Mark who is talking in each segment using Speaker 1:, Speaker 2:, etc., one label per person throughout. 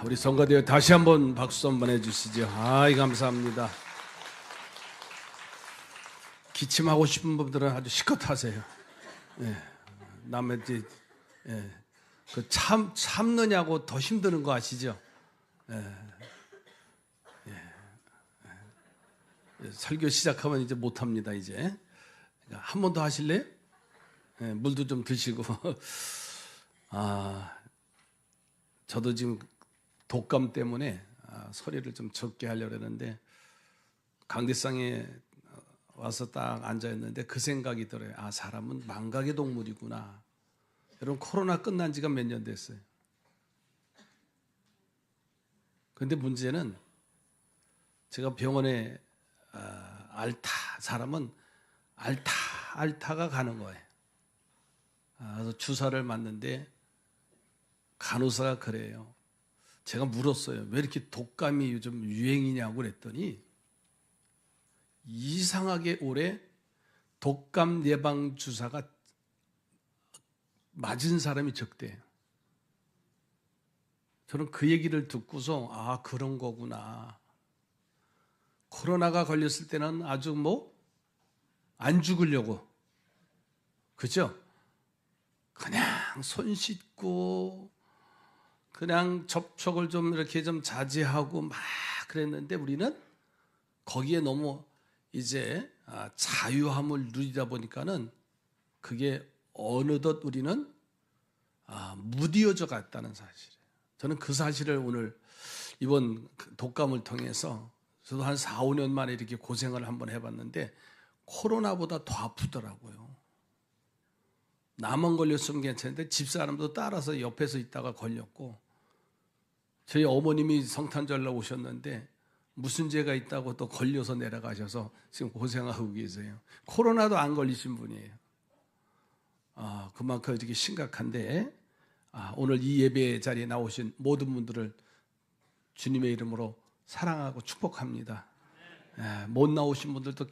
Speaker 1: 우리 성가대회 다시 한번 박수 한번 해주시죠. 감사합니다. 기침하고 싶은 분들은 아주 실컷 하세요. 남의 참느냐고 더 힘드는 거 아시죠? 설교 시작하면 이제 못합니다. 이제 한 번 더 하실래요? 물도 좀 드시고. 저도 지금 독감 때문에 소리를 좀 적게 하려고 했는데 강대상에 와서 딱 앉아있는데 그 생각이 들어요. 사람은 망각의 동물이구나. 여러분, 코로나 끝난 지가 몇 년 됐어요. 그런데 문제는 제가 병원에 사람은 알타가 가는 거예요. 그래서 주사를 맞는데 간호사가 그래요. 제가 물었어요. 왜 이렇게 독감이 요즘 유행이냐고 그랬더니 이상하게 올해 독감 예방 주사가 맞은 사람이 적대요. 저는 그 얘기를 듣고서 그런 거구나. 코로나가 걸렸을 때는 아주 안 죽으려고, 그죠? 그냥 손 씻고 그냥 접촉을 좀 이렇게 좀 자제하고 막 그랬는데 우리는 거기에 너무 이제 자유함을 누리다 보니까는 그게 어느덧 우리는 무디어져 갔다는 사실이에요. 저는 그 사실을 오늘 이번 독감을 통해서 저도 한 4, 5년 만에 이렇게 고생을 한번 해봤는데 코로나보다 더 아프더라고요. 나만 걸렸으면 괜찮은데 집사람도 따라서 옆에서 있다가 걸렸고, 저희 어머님이 성탄절날 오셨는데 무슨 죄가 있다고 또 걸려서 내려가셔서 지금 고생하고 계세요. 코로나도 안 걸리신 분이에요. 그만큼 이렇게 심각한데 오늘 이 예배 자리에 나오신 모든 분들을 주님의 이름으로 사랑하고 축복합니다. 못 나오신 분들도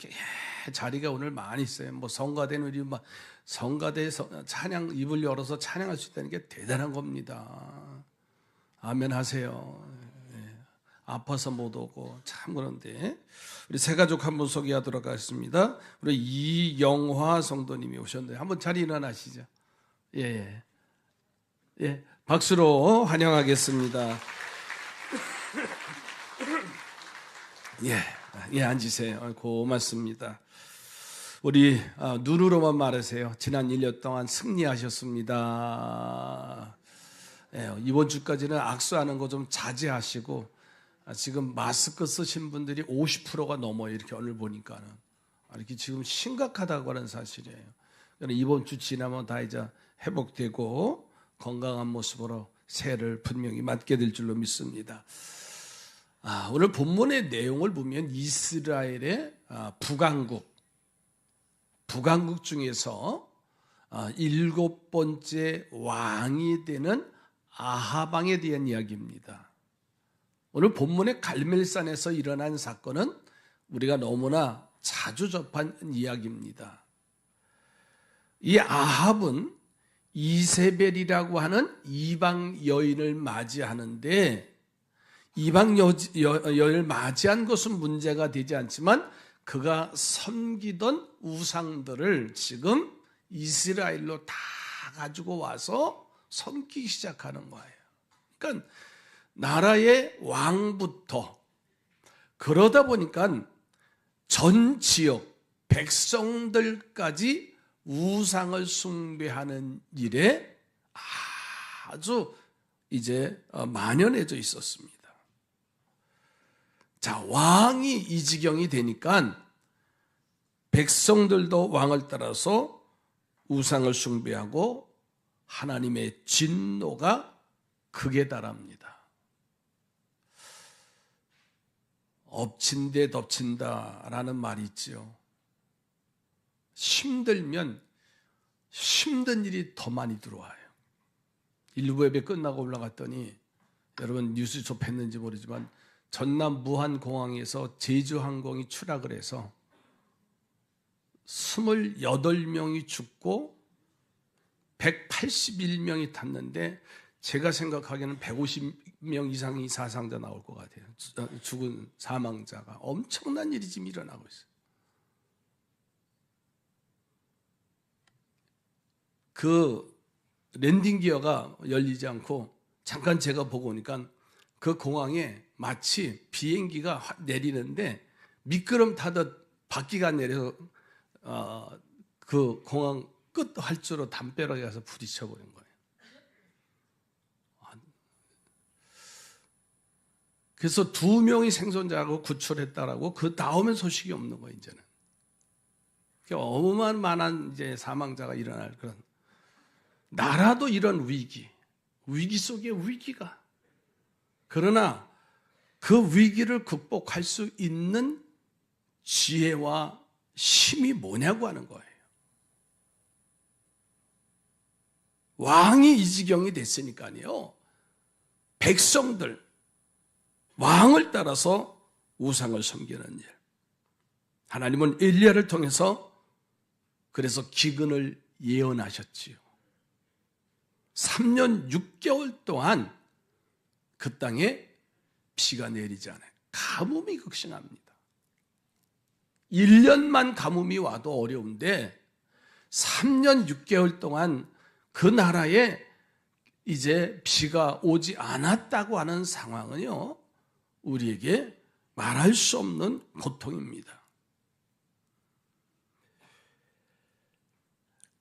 Speaker 1: 자리가 오늘 많이 있어요. 성가대는 우리 성가대 찬양 입을 열어서 찬양할 수 있다는 게 대단한 겁니다. 아멘 하세요. 아파서 못 오고 참 그런데 우리 세 가족 한번 소개하도록 하겠습니다. 우리 이영화 성도님이 오셨는데 한번 자리 일어나시죠. 예, 박수로 환영하겠습니다. 앉으세요. 고맙습니다. 우리 눈으로만 말하세요. 지난 1년 동안 승리하셨습니다. 이번 주까지는 악수하는 거 좀 자제하시고, 지금 마스크 쓰신 분들이 50%가 넘어요. 이렇게 오늘 보니까는 이렇게 지금 심각하다고 하는 사실이에요. 이번 주 지나면 다 이제 회복되고 건강한 모습으로 새해를 분명히 맞게 될 줄로 믿습니다. 오늘 본문의 내용을 보면 이스라엘의 북왕국 중에서 7번째 왕이 되는 아하방에 대한 이야기입니다. 오늘 본문의 갈멜산에서 일어난 사건은 우리가 너무나 자주 접한 이야기입니다. 이 아합은 이세벨이라고 하는 이방 여인을 맞이하는데, 이방 여인을 맞이한 것은 문제가 되지 않지만 그가 섬기던 우상들을 지금 이스라엘로 다 가지고 와서 섬기기 시작하는 거예요. 그러니까 나라의 왕부터, 그러다 보니까 전 지역 백성들까지 우상을 숭배하는 일에 아주 이제 만연해져 있었습니다. 자, 왕이 이 지경이 되니까 백성들도 왕을 따라서 우상을 숭배하고 하나님의 진노가 극에 달합니다. 엎친 데 덮친다라는 말이 있지요. 힘들면 힘든 일이 더 많이 들어와요. 일부 예배 끝나고 올라갔더니 여러분 뉴스 접했는지 모르지만 전남 무안공항에서 제주항공이 추락을 해서 28명이 죽고 181명이 탔는데 제가 생각하기에는 150명 이상이 사상자 나올 것 같아요. 죽은 사망자가 엄청난 일이 지금 일어나고 있어요. 그 랜딩 기어가 열리지 않고 잠깐 제가 보고 오니까 그 공항에 마치 비행기가 내리는데 미끄럼 타듯 바퀴가 내려서 그 공항 끝 활주로 담벼락에 가서 부딪혀버린 거예요. 그래서 2명이 생존자고 구출했다라고 그 다음엔 소식이 없는 거예요, 이제는. 어마어마한 이제 사망자가 일어날 그런. 나라도 이런 위기 속의 위기가. 그러나 그 위기를 극복할 수 있는 지혜와 힘이 뭐냐고 하는 거예요. 왕이 이 지경이 됐으니까요. 백성들, 왕을 따라서 우상을 섬기는 일. 하나님은 엘리야를 통해서 그래서 기근을 예언하셨지요. 3년 6개월 동안 그 땅에 비가 내리지 않아요. 가뭄이 극심합니다. 1년만 가뭄이 와도 어려운데 3년 6개월 동안 그 나라에 이제 비가 오지 않았다고 하는 상황은요, 우리에게 말할 수 없는 고통입니다.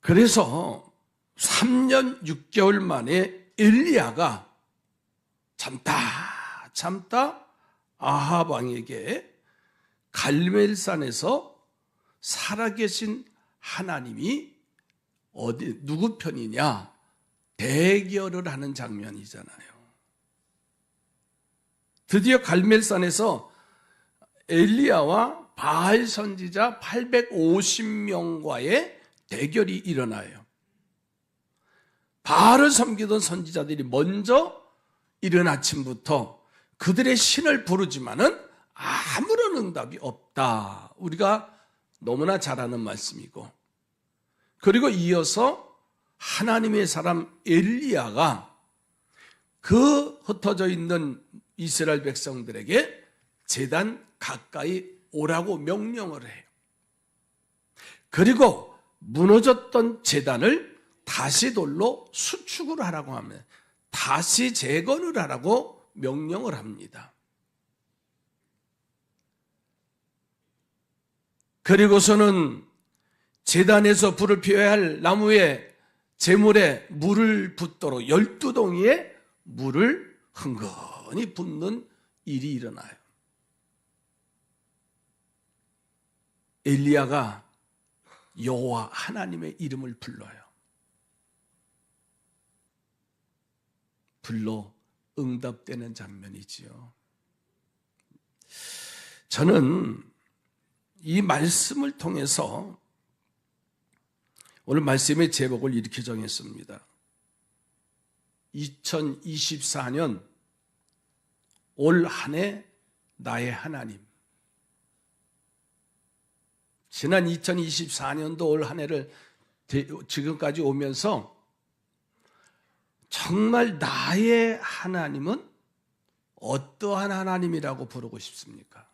Speaker 1: 그래서 3년 6개월 만에 엘리야가 참다 아합 왕에게 갈멜산에서 살아계신 하나님이 누구 편이냐 대결을 하는 장면이잖아요. 드디어 갈멜산에서 엘리야와 바알 선지자 850명과의 대결이 일어나요. 바알을 섬기던 선지자들이 먼저 이른 아침부터 그들의 신을 부르지만은 아무런 응답이 없다. 우리가 너무나 잘 아는 말씀이고, 그리고 이어서 하나님의 사람 엘리야가 그 흩어져 있는 이스라엘 백성들에게 제단 가까이 오라고 명령을 해요. 그리고 무너졌던 제단을 다시 돌로 수축을 하라고 하면 다시 재건을 하라고 명령을 합니다. 그리고서는 제단에서 불을 피워야 할 나무에 제물에 물을 붓도록 12동이의 물을 흥건히 붓는 일이 일어나요. 엘리야가 여호와 하나님의 이름을 불러요. 불러 응답되는 장면이지요. 저는 이 말씀을 통해서 오늘 말씀의 제목을 이렇게 정했습니다. 2024년 올 한 해 나의 하나님. 지난 2024년도 올 한 해를 지금까지 오면서 정말 나의 하나님은 어떠한 하나님이라고 부르고 싶습니까?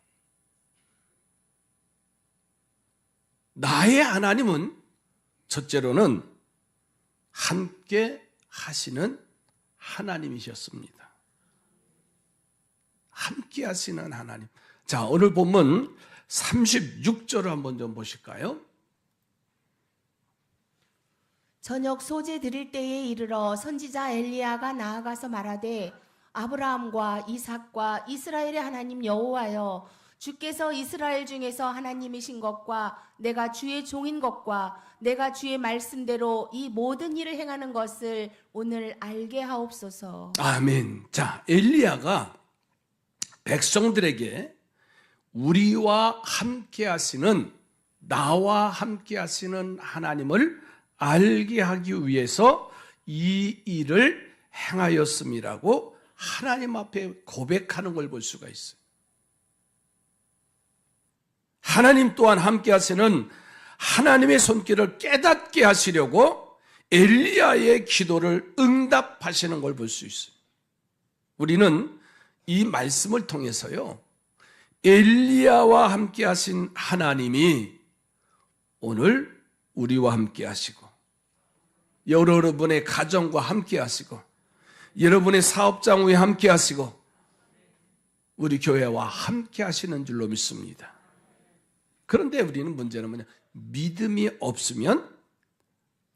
Speaker 1: 나의 하나님은 첫째로는 함께 하시는 하나님이셨습니다. 함께 하시는 하나님. 자, 오늘 본문 36절을 한번 좀 보실까요?
Speaker 2: 저녁 소재 드릴 때에 이르러 선지자 엘리야가 나아가서 말하되 아브라함과 이삭과 이스라엘의 하나님 여호와여, 주께서 이스라엘 중에서 하나님이신 것과 내가 주의 종인 것과 내가 주의 말씀대로 이 모든 일을 행하는 것을 오늘 알게 하옵소서.
Speaker 1: 아멘. 자, 엘리야가 백성들에게 우리와 함께 하시는, 나와 함께 하시는 하나님을 알게 하기 위해서 이 일을 행하였음이라고 하나님 앞에 고백하는 걸 볼 수가 있어요. 하나님 또한 함께 하시는 하나님의 손길을 깨닫게 하시려고 엘리야의 기도를 응답하시는 걸 볼 수 있어요. 우리는 이 말씀을 통해서요, 엘리야와 함께 하신 하나님이 오늘 우리와 함께 하시고, 여러분의 가정과 함께 하시고, 여러분의 사업장 위에 함께 하시고, 우리 교회와 함께 하시는 줄로 믿습니다. 그런데 우리는 문제는 뭐냐? 믿음이 없으면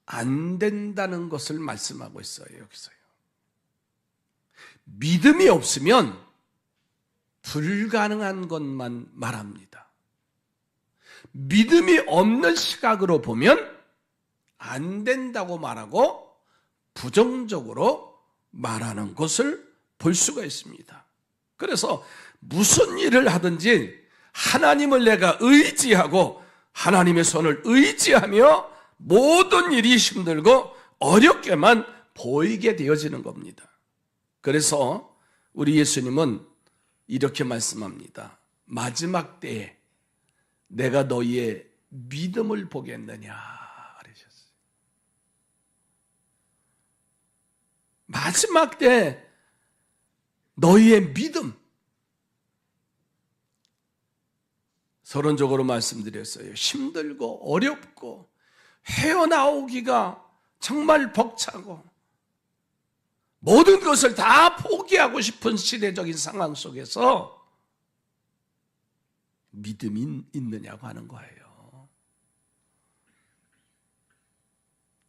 Speaker 1: 안 된다는 것을 말씀하고 있어요, 여기서요. 믿음이 없으면 불가능한 것만 말합니다. 믿음이 없는 시각으로 보면 안 된다고 말하고 부정적으로 말하는 것을 볼 수가 있습니다. 그래서 무슨 일을 하든지 하나님을 내가 의지하고 하나님의 손을 의지하며 모든 일이 힘들고 어렵게만 보이게 되어지는 겁니다. 그래서 우리 예수님은 이렇게 말씀합니다. 마지막 때에 내가 너희의 믿음을 보겠느냐 그러셨어요. 마지막 때 너희의 믿음, 서론적으로 말씀드렸어요. 힘들고 어렵고 헤어나오기가 정말 벅차고 모든 것을 다 포기하고 싶은 시대적인 상황 속에서 믿음이 있느냐고 하는 거예요.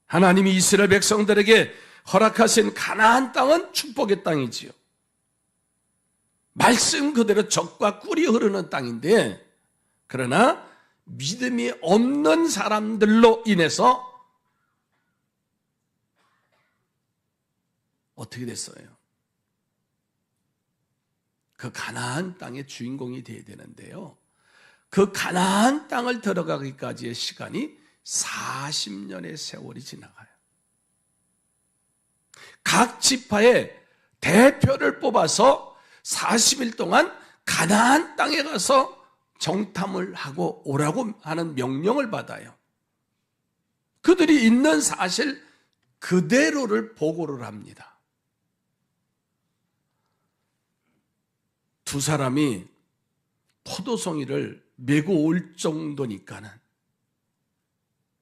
Speaker 1: 하나님이 이스라엘 백성들에게 허락하신 가나안 땅은 축복의 땅이지요. 말씀 그대로 젖과 꿀이 흐르는 땅인데, 그러나 믿음이 없는 사람들로 인해서 어떻게 됐어요? 그 가나안 땅의 주인공이 되어야 되는데요, 그 가나안 땅을 들어가기까지의 시간이 40년의 세월이 지나가요. 각 지파의 대표를 뽑아서 40일 동안 가나안 땅에 가서 정탐을 하고 오라고 하는 명령을 받아요. 그들이 있는 사실 그대로를 보고를 합니다. 두 사람이 포도송이를 메고 올 정도니까는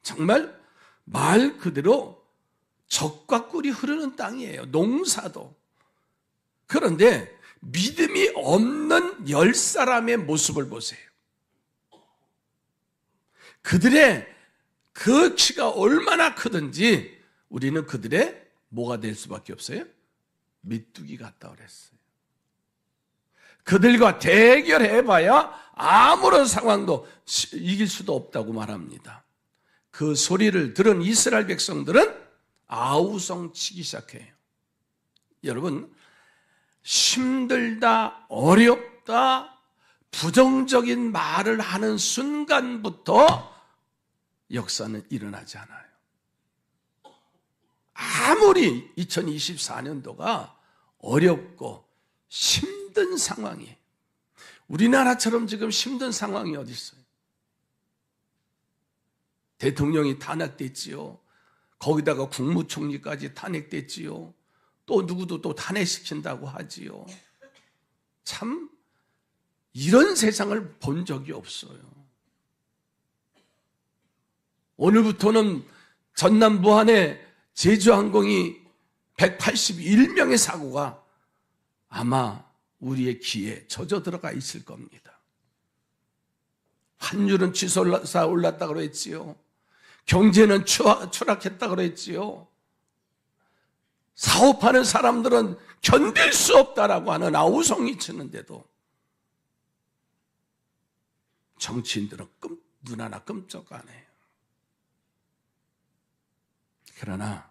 Speaker 1: 정말 말 그대로 젖과 꿀이 흐르는 땅이에요. 농사도. 그런데 믿음이 없는 10사람의 모습을 보세요. 그들의 그 키가 얼마나 크든지 우리는 그들의 뭐가 될 수밖에 없어요? 메뚜기 같다 그랬어요. 그들과 대결해봐야 아무런 상황도 이길 수도 없다고 말합니다. 그 소리를 들은 이스라엘 백성들은 아우성 치기 시작해요. 여러분, 힘들다, 어렵다, 부정적인 말을 하는 순간부터 역사는 일어나지 않아요. 아무리 2024년도가 어렵고 힘든 상황이, 우리나라처럼 지금 힘든 상황이 어디 있어요? 대통령이 탄핵됐지요. 거기다가 국무총리까지 탄핵됐지요. 또 누구도 또 탄핵시킨다고 하지요. 참 이런 세상을 본 적이 없어요. 오늘부터는 전남 부안의 제주항공이 181명의 사고가 아마 우리의 귀에 젖어 들어가 있을 겁니다. 환율은 치솟아 올랐다고 그랬지요. 경제는 추락했다고 그랬지요. 사업하는 사람들은 견딜 수 없다라고 하는 아우성이 치는데도 정치인들은 눈 하나 끔찍 안 해요. 그러나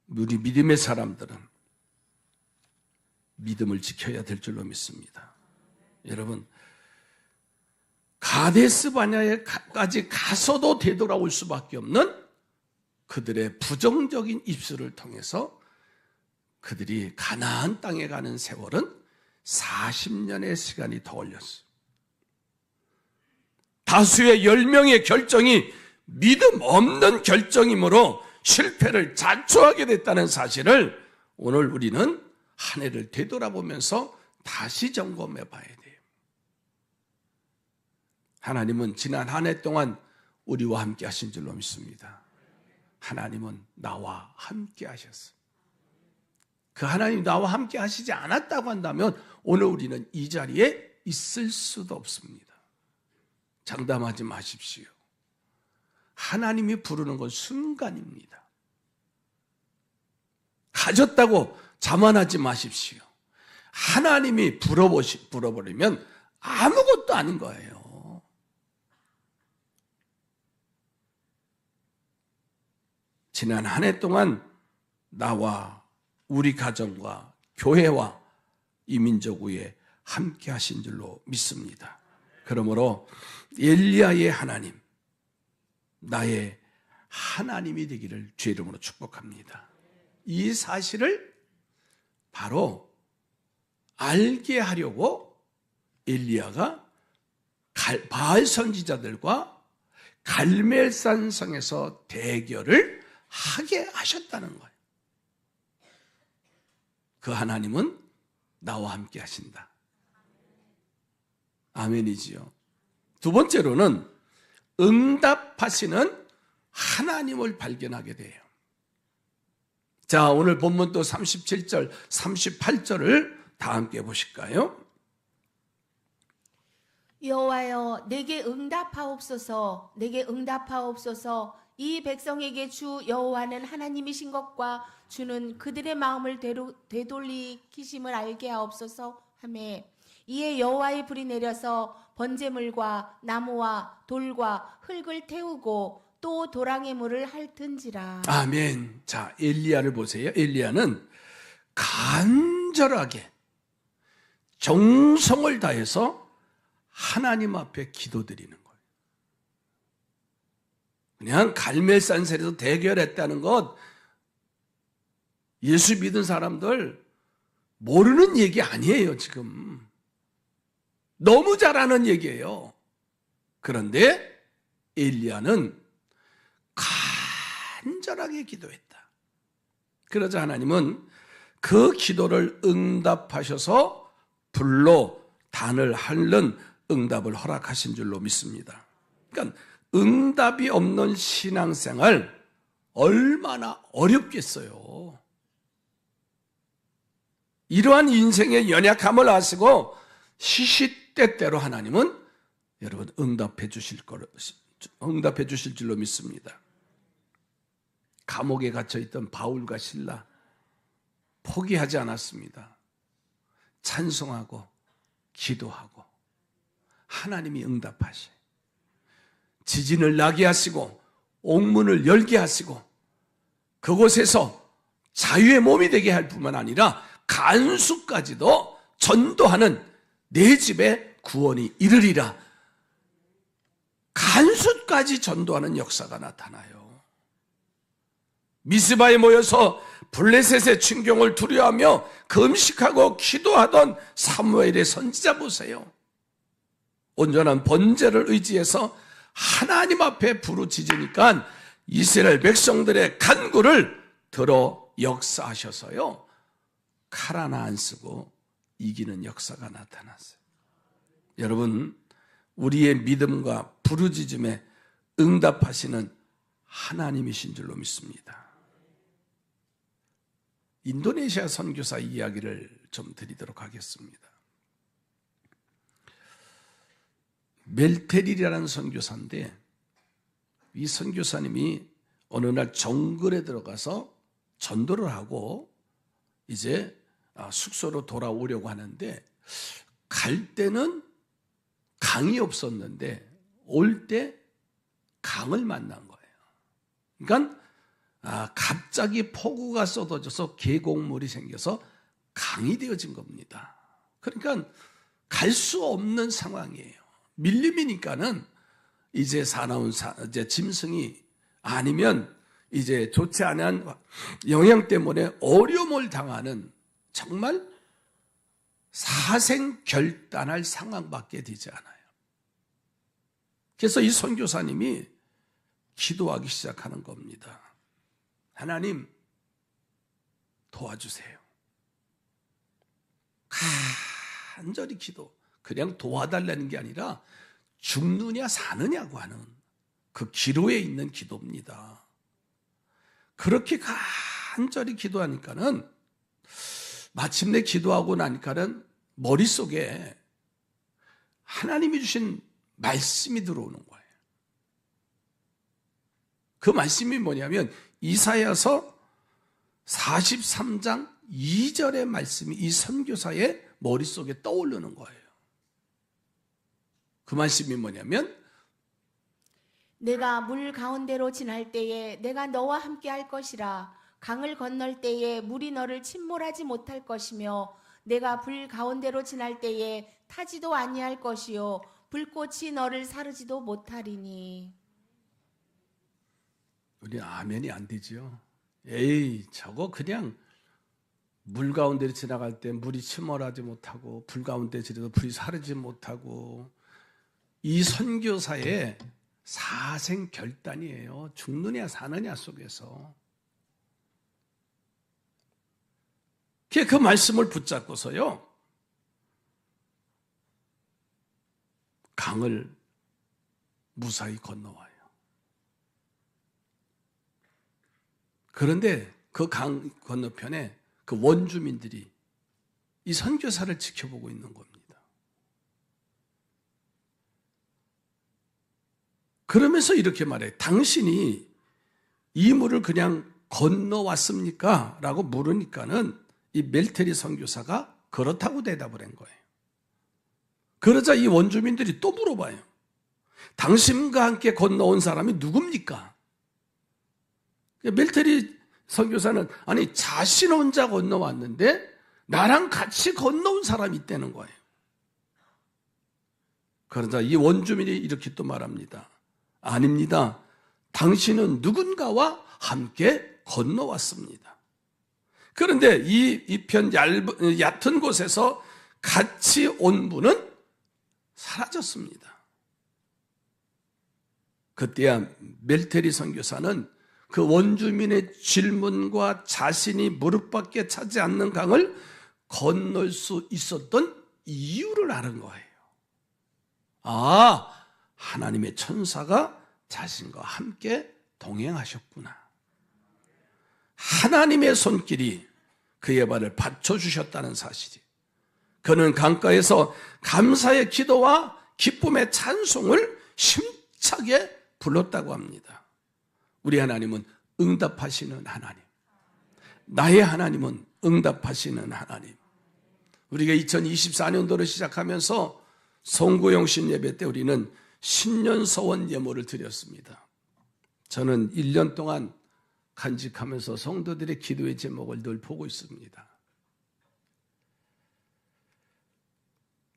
Speaker 1: 우리 믿음의 사람들은 믿음을 지켜야 될 줄로 믿습니다. 여러분, 가데스 바네아에까지 가서도 되돌아올 수밖에 없는 그들의 부정적인 입술을 통해서 그들이 가나안 땅에 가는 세월은 40년의 시간이 더 걸렸어요. 다수의 10명의 결정이 믿음 없는 결정이므로 실패를 자초하게 됐다는 사실을 오늘 우리는 한 해를 되돌아보면서 다시 점검해 봐야 돼요. 하나님은 지난 한 해 동안 우리와 함께 하신 줄로 믿습니다. 하나님은 나와 함께 하셨어요. 그 하나님 나와 함께 하시지 않았다고 한다면 오늘 우리는 이 자리에 있을 수도 없습니다. 장담하지 마십시오. 하나님이 부르는 건 순간입니다. 가졌다고 자만하지 마십시오. 하나님이 불어버리면 아무것도 아닌 거예요. 지난 한 해 동안 나와 우리 가정과 교회와 이 민족 위에 함께 하신 줄로 믿습니다. 그러므로 엘리야의 하나님, 나의 하나님이 되기를 주의 이름으로 축복합니다. 이 사실을 바로 알게 하려고 엘리야가 바알 선지자들과 갈멜산 성에서 대결을 하게 하셨다는 거예요. 그 하나님은 나와 함께 하신다. 아멘이지요. 두 번째로는 응답하시는 하나님을 발견하게 돼요. 자, 오늘 본문 또 37절, 38절을 다 함께 보실까요?
Speaker 2: 여호와여 내게 응답하옵소서. 내게 응답하옵소서. 이 백성에게 주 여호와는 하나님이신 것과 주는 그들의 마음을 되돌리키심을 알게 하옵소서 하매 이에 여호와의 불이 내려서 번제물과 나무와 돌과 흙을 태우고 또 도랑의 물을 핥은지라.
Speaker 1: 아멘. 자, 엘리야를 보세요. 엘리야는 간절하게 정성을 다해서 하나님 앞에 기도드리는 거예요. 그냥 갈멜산에서 대결했다는 것, 예수 믿은 사람들 모르는 얘기 아니에요, 지금. 너무 잘 아는 얘기예요. 그런데 엘리야는 간절하게 기도했다. 그러자 하나님은 그 기도를 응답하셔서 불로 단을 핥는 응답을 허락하신 줄로 믿습니다. 그러니까 응답이 없는 신앙생활 얼마나 어렵겠어요. 이러한 인생의 연약함을 아시고 시시때때로 하나님은 여러분 응답해 주실 줄로 믿습니다. 감옥에 갇혀있던 바울과 실라 포기하지 않았습니다. 찬송하고 기도하고 하나님이 응답하시. 지진을 나게 하시고 옥문을 열게 하시고 그곳에서 자유의 몸이 되게 할 뿐만 아니라 간수까지도 전도하는 내 집에 구원이 이르리라. 간수까지 전도하는 역사가 나타나요. 미스바에 모여서 블레셋의 충경을 두려워하며 금식하고 기도하던 사무엘의 선지자 보세요. 온전한 번제를 의지해서 하나님 앞에 부르짖으니까 이스라엘 백성들의 간구를 들어 역사하셔서요, 칼 하나 안 쓰고 이기는 역사가 나타났어요. 여러분, 우리의 믿음과 부르짖음에 응답하시는 하나님이신 줄로 믿습니다. 인도네시아 선교사 이야기를 좀 드리도록 하겠습니다. 멜테릴이라는 선교사인데, 이 선교사님이 어느 날 정글에 들어가서 전도를 하고 이제 숙소로 돌아오려고 하는데, 갈 때는 강이 없었는데 올 때 강을 만난 거예요. 그러니까 갑자기 폭우가 쏟아져서 계곡물이 생겨서 강이 되어진 겁니다. 그러니까 갈 수 없는 상황이에요. 밀림이니까는 이제 사나운 이제 짐승이 아니면 이제 좋지 않은 영향 때문에 어려움을 당하는 정말 사생결단할 상황밖에 되지 않아요. 그래서 이 선교사님이 기도하기 시작하는 겁니다. 하나님 도와주세요. 간절히 기도. 그냥 도와달라는 게 아니라 죽느냐 사느냐고 하는 그 기로에 있는 기도입니다. 그렇게 간절히 기도하니까는 마침내 기도하고 나니까는 머릿속에 하나님이 주신 말씀이 들어오는 거예요. 그 말씀이 뭐냐면 이사야서 43장 2절의 말씀이 이 선교사의 머릿속에 떠오르는 거예요. 그 말씀이 뭐냐면
Speaker 2: 내가 물 가운데로 지날 때에 내가 너와 함께 할 것이라. 강을 건널 때에 물이 너를 침몰하지 못할 것이며 내가 불 가운데로 지날 때에 타지도 아니할 것이요 불꽃이 너를 사르지도 못하리니.
Speaker 1: 우리 아멘이 안 되죠. 에이, 저거 그냥 물 가운데로 지나갈 때 물이 침몰하지 못하고 불 가운데 지나도 불이 사르지 못하고, 이 선교사의 사생 결단이에요. 죽느냐 사느냐 속에서. 그 말씀을 붙잡고서요, 강을 무사히 건너와요. 그런데 그 강 건너편에 그 원주민들이 이 선교사를 지켜보고 있는 겁니다. 그러면서 이렇게 말해요. 당신이 이 물을 그냥 건너왔습니까? 라고 물으니까는 이 멜테리 선교사가 그렇다고 대답을 한 거예요. 그러자 이 원주민들이 또 물어봐요. 당신과 함께 건너온 사람이 누굽니까? 멜테리 선교사는 아니 자신 혼자 건너왔는데 나랑 같이 건너온 사람이 있다는 거예요. 그러자 이 원주민이 이렇게 또 말합니다. 아닙니다. 당신은 누군가와 함께 건너왔습니다. 그런데 이 편 얕은 곳에서 같이 온 분은 사라졌습니다. 그때야 멜테리 선교사는 그 원주민의 질문과 자신이 무릎 밖에 차지 않는 강을 건널 수 있었던 이유를 아는 거예요. 아, 하나님의 천사가 자신과 함께 동행하셨구나. 하나님의 손길이 그의 발을 받쳐주셨다는 사실이. 그는 강가에서 감사의 기도와 기쁨의 찬송을 힘차게 불렀다고 합니다. 우리 하나님은 응답하시는 하나님. 나의 하나님은 응답하시는 하나님. 우리가 2024년도를 시작하면서 송구영신 예배 때 우리는 신년서원 예물을 드렸습니다. 저는 1년 동안 간직하면서 성도들의 기도의 제목을 늘 보고 있습니다.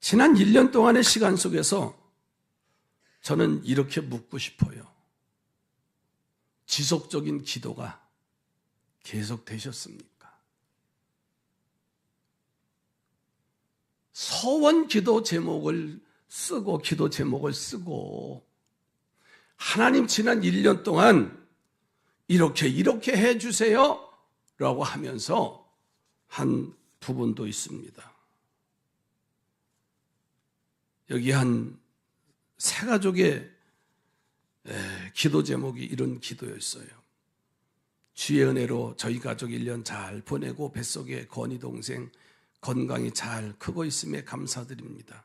Speaker 1: 지난 1년 동안의 시간 속에서 저는 이렇게 묻고 싶어요. 지속적인 기도가 계속 되셨습니까? 서원 기도 제목을 쓰고 기도 제목을 쓰고 하나님 지난 1년 동안 이렇게 해주세요 라고 하면서 한 부분도 있습니다. 여기 한 세 가족의 기도 제목이 이런 기도였어요. 주의 은혜로 저희 가족 1년 잘 보내고 뱃속에 건희 동생 건강히 잘 크고 있음에 감사드립니다.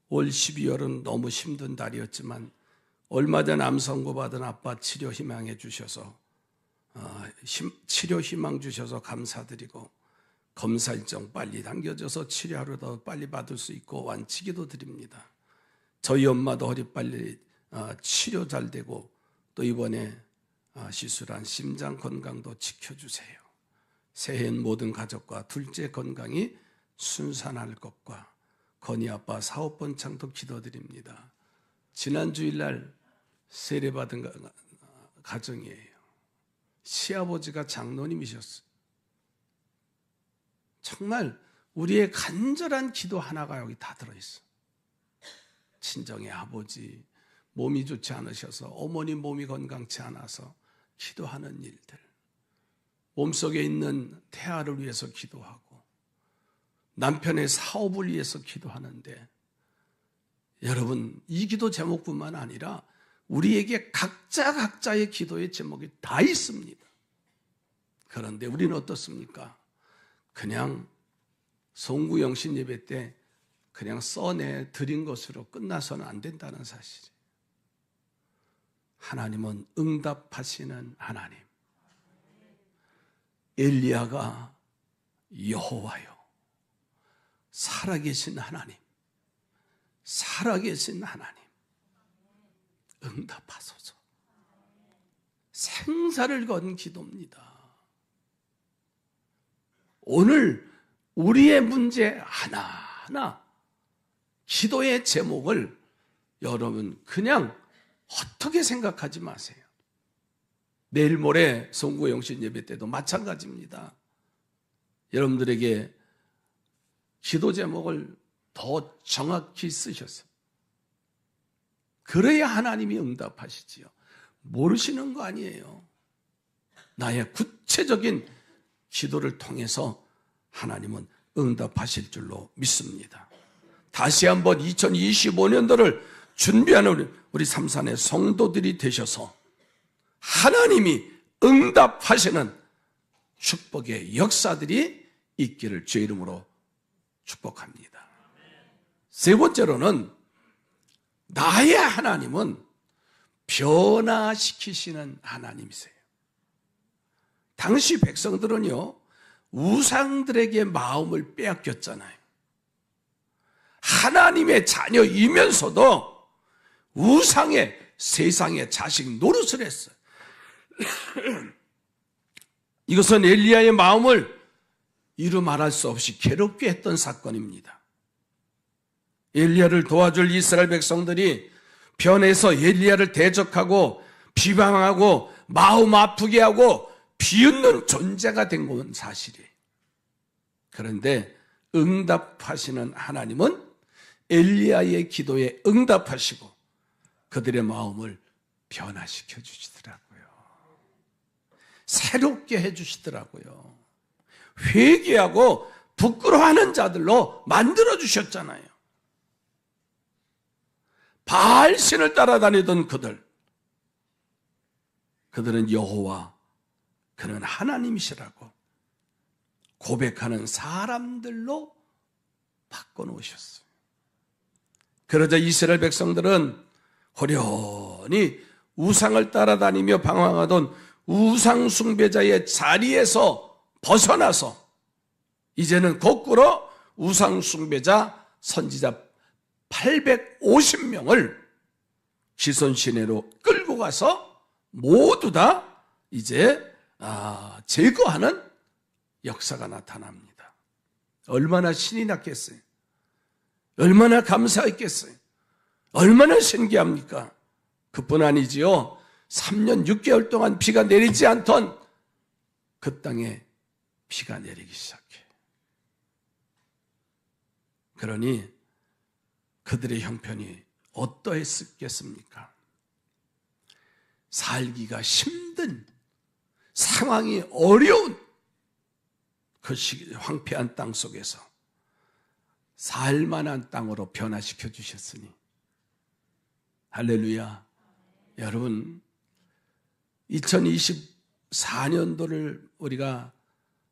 Speaker 1: 올 12월은 너무 힘든 달이었지만 얼마 전 암 선고받은 아빠 치료 희망해 주셔서 치료 희망 주셔서 감사드리고 검사 일정 빨리 당겨져서 치료하러 더 빨리 받을 수 있고 완치기도 드립니다. 저희 엄마도 허리 빨리 치료 잘 되고 또 이번에 시술한 심장 건강도 지켜주세요. 새해엔 모든 가족과 둘째 건강이 순산할 것과 건희 아빠 사업 번창도 기도드립니다. 지난 주일날 세례받은 가정이에요. 시아버지가 장로님이셨어요. 정말 우리의 간절한 기도 하나가 여기 다 들어있어. 친정의 아버지 몸이 좋지 않으셔서 어머니 몸이 건강치 않아서 기도하는 일들, 몸속에 있는 태아를 위해서 기도하고 남편의 사업을 위해서 기도하는데, 여러분, 이 기도 제목뿐만 아니라 우리에게 각자의 기도의 제목이 다 있습니다. 그런데 우리는 어떻습니까? 그냥 송구영신 예배 때 그냥 써내 드린 것으로 끝나서는 안 된다는 사실이에요. 하나님은 응답하시는 하나님. 엘리야가 여호와요, 살아계신 하나님, 살아계신 하나님, 응답하소서. 생사를 건 기도입니다. 오늘 우리의 문제 하나하나, 기도의 제목을 여러분 그냥 어떻게 생각하지 마세요. 내일 모레 송구 영신 예배 때도 마찬가지입니다. 여러분들에게 기도 제목을 더 정확히 쓰셔서 그래야 하나님이 응답하시지요. 모르시는 거 아니에요. 나의 구체적인 기도를 통해서 하나님은 응답하실 줄로 믿습니다. 다시 한번 2025년도를 준비하는 우리 삼산의 성도들이 되셔서 하나님이 응답하시는 축복의 역사들이 있기를 주의 이름으로 축복합니다. 세 번째로는 나의 하나님은 변화시키시는 하나님이세요. 당시 백성들은요, 우상들에게 마음을 빼앗겼잖아요. 하나님의 자녀이면서도 우상의 세상의 자식 노릇을 했어요. 이것은 엘리야의 마음을 이루 말할 수 없이 괴롭게 했던 사건입니다. 엘리야를 도와줄 이스라엘 백성들이 변해서 엘리야를 대적하고 비방하고 마음 아프게 하고 비웃는 존재가 된 건 사실이에요. 그런데 응답하시는 하나님은 엘리야의 기도에 응답하시고 그들의 마음을 변화시켜 주시더라고요. 새롭게 해 주시더라고요. 회개하고 부끄러워하는 자들로 만들어 주셨잖아요. 바알신을 따라다니던 그들은 여호와, 그는 하나님이시라고 고백하는 사람들로 바꿔놓으셨어요. 그러자 이스라엘 백성들은 호련히 우상을 따라다니며 방황하던 우상 숭배자의 자리에서 벗어나서 이제는 거꾸로 우상 숭배자 선지자 850명을 기손 시내로 끌고 가서 모두 다 이제 제거하는 역사가 나타납니다. 얼마나 신이 났겠어요? 얼마나 감사했겠어요? 얼마나 신기합니까? 그뿐 아니지요. 3년 6개월 동안 비가 내리지 않던 그 땅에 비가 내리기 시작해. 그러니 그들의 형편이 어떠했겠습니까? 살기가 힘든, 상황이 어려운 그 황폐한 땅 속에서 살만한 땅으로 변화시켜 주셨으니 할렐루야. 여러분, 2024년도를 우리가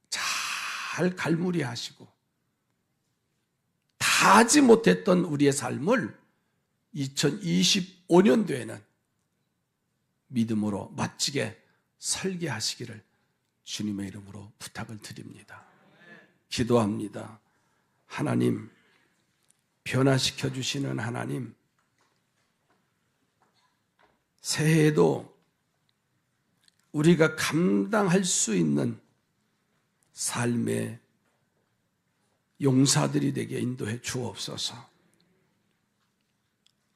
Speaker 1: 잘 갈무리하시고 다 하지 못했던 우리의 삶을 2025년도에는 믿음으로 멋지게 설계하시기를 주님의 이름으로 부탁을 드립니다. 기도합니다. 하나님, 변화시켜 주시는 하나님, 새해에도 우리가 감당할 수 있는 삶의 용사들이 되게 인도해 주옵소서.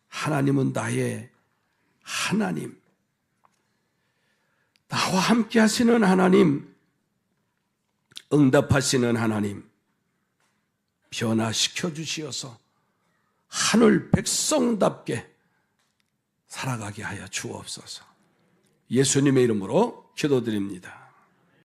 Speaker 1: 하나님은 나의 하나님, 나와 함께 하시는 하나님, 응답하시는 하나님, 변화시켜 주시어서 하늘 백성답게 살아가게 하여 주옵소서. 예수님의 이름으로 기도드립니다.